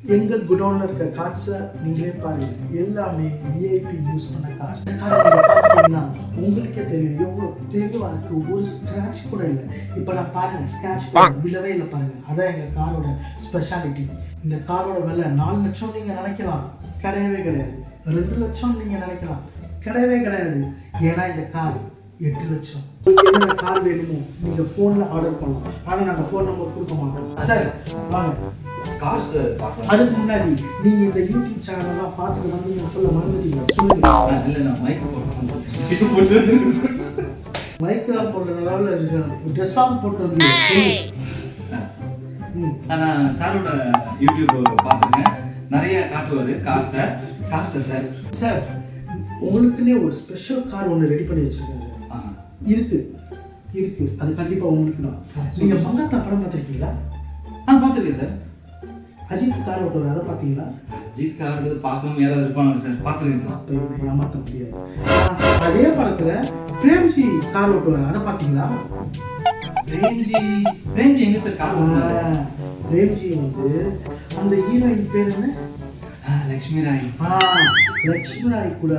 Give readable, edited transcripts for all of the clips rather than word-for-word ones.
எங்கள் குடோனில் இருக்க கார்ஸை நீங்களே பாருங்க, எல்லாமே விஐபி யூஸ் பண்ண கார்ஸ். பார்த்தீங்கன்னா உங்களுக்கே தெரியும் எவ்வளோ தெளிவாக இருக்குது, ஒரு ஸ்க்ராட்ச் கூட இல்லை. இப்போ நான் பாருங்கள், ஸ்க்ராட்ச் விழவே இல்லை பாருங்கள். அதான் எங்கள் காரோட ஸ்பெஷாலிட்டி. இந்த காரோட விலை 4 லட்சம் நீங்கள் நினைக்கலாம், கிடையவே கிடையாது. 2 லட்சம் நீங்கள் நினைக்கலாம், கிடையவே கிடையாது. ஏன்னா இந்த கார் 8 லட்சம். என்ன கார் வேணுமோ நீங்கள் ஃபோனில் ஆர்டர் பண்ணலாம், ஆனால் நாங்கள் ஃபோன் நம்பர் கொடுக்க மாட்டோம். சார் வாங்க கார்ஸ் பார்க்கலாம். அதுக்கு முன்னாடி நீங்கள் இந்த யூடியூப் சேனல்லாம் பார்த்துட்டு வந்து நீங்கள் சொல்ல மறந்துட்டீங்க, சொல்லுங்க. இல்லை, நான் மைக் போட்டு மைக்கெல்லாம் போடுறதுனால ட்ரெஸ்ஸாக போட்டு வந்து நான் சாரோட யூடியூப் பார்த்துருக்கேன், நிறைய காட்டுவார் கார்ஸை சார். சார் உங்களுக்குன்னே ஒரு ஸ்பெஷல் கார் ஒன்று ரெடி பண்ணி வச்சுருக்கேன் சார். இருக்கு அது கண்டிப்பாக உங்களுக்கு தான். நீங்கள் மங்காத்தா படம் பார்த்துருக்கீங்களா? பார்த்துருக்கேன் சார். அஜித் கார் ஓட்டுவார், அதை பார்த்தீங்களா? அஜித் கார் பார்க்காம யாராவது இருப்பாங்க சார், பார்த்துருக்கேன் சார். அப்போ இவனை ஏமாற்ற முடியாது. அதே படத்தில் பிரேம்ஜி கார் ஓட்டுவார், அதை பார்த்தீங்களா? பிரேம்ஜி எங்க சார் கார் ஓட்டுவார்? பிரேம்ஜி வந்து அந்த ஹீரோயின் பேர் என்ன? லக்ஷ்மி ராய். லக்ஷ்மி ராய் கூட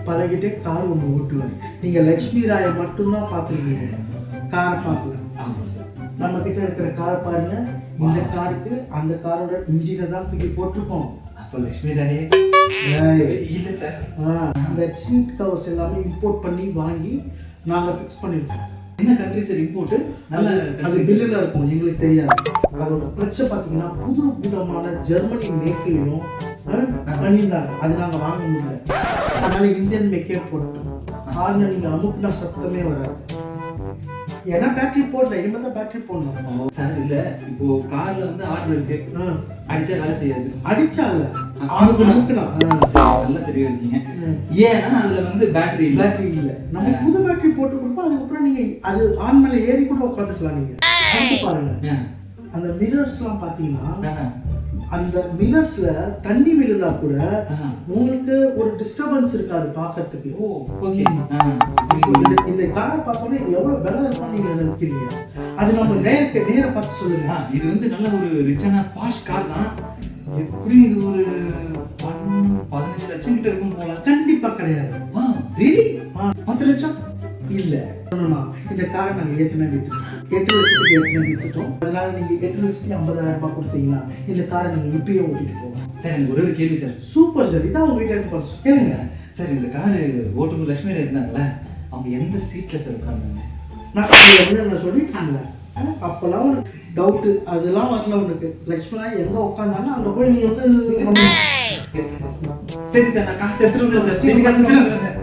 பழகிட்டே கார் ஒன்று ஓட்டுவார். நீங்கள் லக்ஷ்மி ராயை மட்டும்தான் பார்த்துருக்கீங்க, காரை பார்க்கல. ஆமாம் சார். நம்ம கிட்ட இருக்கிற காரை பாருங்க, இந்த காருக்கு அந்த காரோட இன்ஜினை தான் தூக்கி போட்டிருப்போம். அப்போ லக்ஷ்மி ராயே இல்லை சார். இந்த சீட் கவர்ஸ் எல்லாமே இம்போர்ட் பண்ணி வாங்கி நாங்கள் ஃபிக்ஸ் பண்ணியிருக்கோம். என்ன கண்ட்ரி சார் இம்போர்ட்டு? நல்ல அது பில்லில் இருக்கும், எங்களுக்கு தெரியாது. அதோட கிளச்சை பார்த்தீங்கன்னா புது விதமான ஜெர்மனி மேக்கிலையும் பண்ணியிருந்தாங்க, அது நாங்கள் வாங்க முடியல. அதனால இந்தியன் மேக்கே போட்டோம். ஹார்னை நீங்கள் அமுக்குனா சத்தமே வராது. ஏன்னா பேட்டரி போடல, இனிமேல் தான் பேட்டரி போடணும் சார். இல்லை, இப்போ காரில் வந்து ஆர்டர் இருக்கு, அடிச்சா வேலை செய்யாது. அடிச்சா இல்லை, அமுக்குனா நல்லா தெரிய இருக்கீங்க. ஏன்னா அதில் வந்து பேட்டரி இல்லை. நம்ம புது பேட்டரி போட்டு கொடுப்போம். அதுக்கப்புறம் நீங்கள் அது ஆன் மேலே ஏறி கூட உட்காந்துக்கலாம். நீங்கள் பாருங்க, அந்த மிரர்ஸ்லாம் பார்த்தீங்கன்னா அந்த மிரர்ஸ்ல தண்ணி விழுந்தா கூட உங்களுக்கு ஒரு டிஸ்டர்பன்ஸ் இருக்காது பார்க்கறதுக்கு. இந்த காரை பார்த்தோன்னே இது எவ்வளவு பெட்டரா இருக்கும் நீங்க நினைக்கிறீங்க. அது நம்ம நேர பார்த்து சொல்லுங்க. இது வந்து நல்ல ஒரு ரிச்சான பாஷ் கார் தான். எப்படி இது ஒரு 15 லட்சம் கிட்ட இருக்கும் போல? கண்டிப்பா கிடையாது. ரியலி 10 லட்சம் இல்ல. இந்த காரை நாங்கள் ஏற்கனவே வித்துட்டோம், 8 லட்சத்துக்கு ஏற்கனவே வித்துட்டோம். அதனால நீங்க 8,50,000 ரூபாய் கொடுத்தீங்கன்னா இந்த காரை நீங்க இப்பயே ஓட்டிட்டு போகலாம். சார், எனக்கு ஒரே ஒரு கேள்வி சார். சூப்பர் சார், இதான் உங்க வீட்டுக்கு பார்த்து கேளுங்க சார். இந்த காரு ஓட்டுநர் லட்சுமி இருந்தாங்கல்ல, அவங்க எந்த சீட்ல சார் உட்கார்ந்தாங்க? நான் சொல்லிட்டேன்ல, அப்பெல்லாம் உனக்கு டவுட்டு அதெல்லாம் வரல உனக்கு. லட்சுமணா எங்க உட்காந்தாங்கன்னா அங்க போய் நீ வந்து சரி சார், நான் காசு எடுத்துட்டு வந்துடுறேன் சார்.